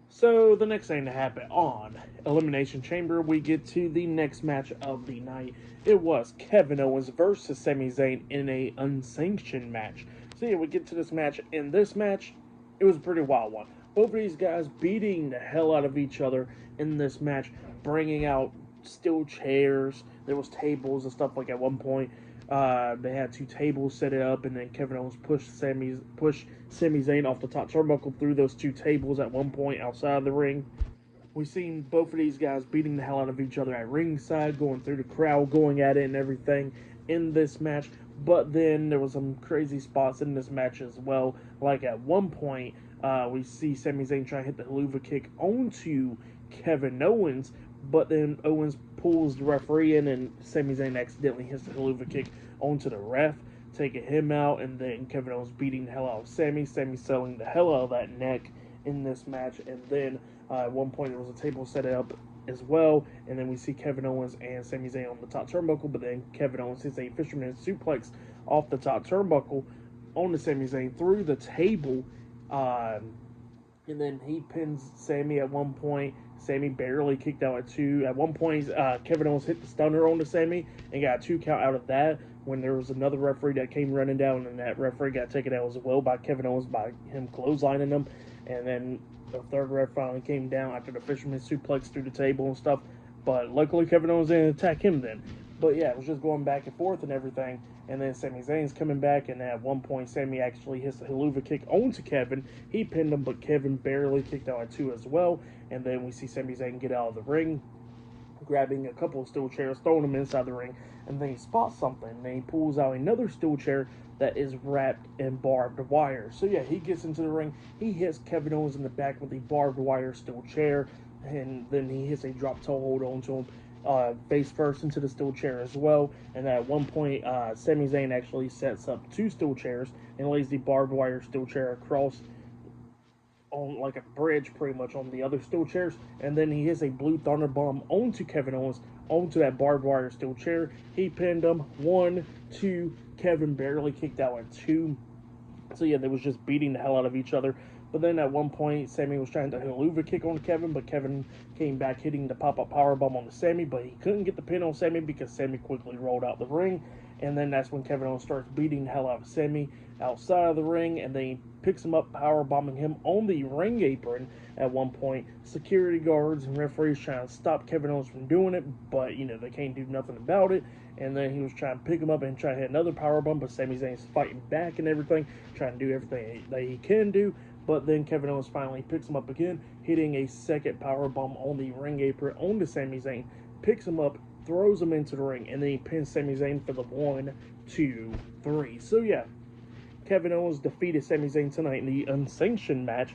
So the next thing to happen on Elimination Chamber, we get to the next match of the night. It was Kevin Owens versus Sami Zayn in a unsanctioned match. So yeah, we get to this match. In this match, it was a pretty wild one. Both of these guys beating the hell out of each other in this match, bringing out steel chairs. There was tables and stuff like at one point. They had two tables set it up, and then Kevin Owens pushed Sami Zayn off the top turnbuckle through those two tables at one point outside of the ring. We've seen both of these guys beating the hell out of each other at ringside, going through the crowd, going at it and everything in this match. But then there was some crazy spots in this match as well. Like at one point, we see Sami Zayn try to hit the haluva kick onto Kevin Owens, but then Owens pulls the referee in, and Sami Zayn accidentally hits the haluva kick onto the ref, taking him out, and then Kevin Owens beating the hell out of Sami selling the hell out of that neck in this match, and then at one point there was a table set up as well, and then we see Kevin Owens and Sami Zayn on the top turnbuckle, but then Kevin Owens hits a fisherman suplex off the top turnbuckle onto Sami Zayn through the table, and then he pins Sami at one point. Sami barely kicked out at two. At one point, Kevin Owens hit the stunner onto Sami and got a 2 count out of that, when there was another referee that came running down, and that referee got taken out as well by Kevin Owens by him clotheslining him. And then the third ref finally came down after the fisherman suplex through the table and stuff. But luckily Kevin Owens didn't attack him then. But yeah, it was just going back and forth and everything. And then Sami Zayn's coming back, and at one point Sami actually hits the haluva kick onto Kevin. He pinned him, but Kevin barely kicked out at two as well. And then we see Sami Zayn get out of the ring, grabbing a couple of steel chairs, throwing them inside the ring, and then he spots something, and then he pulls out another steel chair that is wrapped in barbed wire. So yeah, he gets into the ring, he hits Kevin Owens in the back with a barbed wire steel chair, and then he hits a drop toe hold onto him, face first into the steel chair as well. And at one point, Sami Zayn actually sets up two steel chairs and lays the barbed wire steel chair across on like a bridge pretty much on the other steel chairs, and then he hits a blue thunder bomb onto Kevin Owens onto that barbed wire steel chair. He pinned him 1, 2. Kevin barely kicked out at 2. So yeah, they was just beating the hell out of each other. But then at one point, Sami was trying to haluva kick on Kevin, but Kevin came back hitting the pop-up powerbomb on Sami, but he couldn't get the pin on Sami because Sami quickly rolled out the ring. And then that's when Kevin Owens starts beating the hell out of Sami outside of the ring, and then he picks him up, powerbombing him on the ring apron at one point. Security guards and referees trying to stop Kevin Owens from doing it, but, they can't do nothing about it. And then he was trying to pick him up and try to hit another powerbomb, but Sami Zayn's fighting back and everything, trying to do everything that he can do. But then Kevin Owens finally picks him up again, hitting a second powerbomb on the ring apron onto Sami Zayn, picks him up, throws him into the ring, and then he pins Sami Zayn for the 1, 2, 3. So yeah, Kevin Owens defeated Sami Zayn tonight in the unsanctioned match.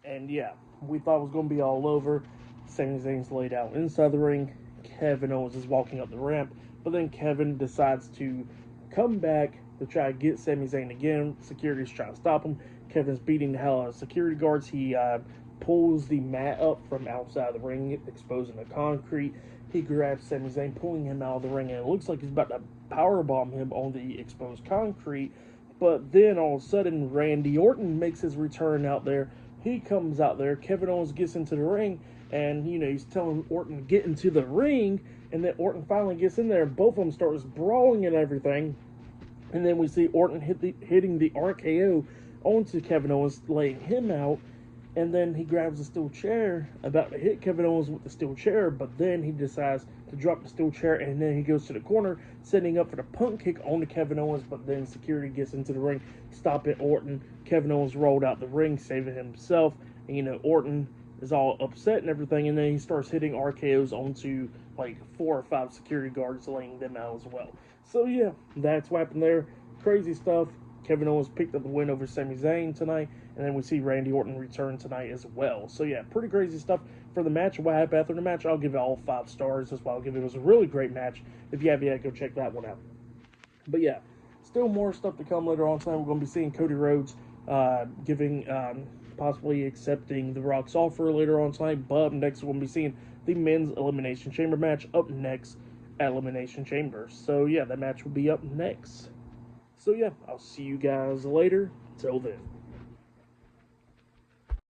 And yeah, we thought it was going to be all over. Sami Zayn's laid out inside the ring. Kevin Owens is walking up the ramp, but then Kevin decides to come back to try to get Sami Zayn again. Security's trying to stop him. Kevin's beating the hell out of security guards. He pulls the mat up from outside the ring, exposing the concrete. He grabs Sami Zayn, pulling him out of the ring, and it looks like he's about to powerbomb him on the exposed concrete. But then all of a sudden, Randy Orton makes his return out there. He comes out there. Kevin Owens gets into the ring, and he's telling Orton to get into the ring. And then Orton finally gets in there, and both of them starts brawling and everything. And then we see Orton hitting the RKO onto Kevin Owens, laying him out. And then he grabs a steel chair, about to hit Kevin Owens with the steel chair, but then he decides to drop the steel chair, and then he goes to the corner, setting up for the punt kick onto Kevin Owens, but then security gets into the ring, stopping Orton. Kevin Owens rolled out the ring, saving himself, and Orton is all upset and everything, and then he starts hitting RKOs onto like 4 or 5 security guards, laying them out as well. So yeah, that's what happened there. Crazy stuff. Kevin Owens picked up the win over Sami Zayn tonight, and then we see Randy Orton return tonight as well. So yeah, pretty crazy stuff for the match. What happened after the match, I'll give it all 5 stars. That's why I'll give it. It was a really great match. If you have yet, go check that one out. But yeah, still more stuff to come later on tonight. We're going to be seeing Cody Rhodes possibly accepting The Rock's offer later on tonight. But next we're going to be seeing the men's Elimination Chamber match up next at Elimination Chamber. So yeah, that match will be up next. So yeah, I'll see you guys later. Till then.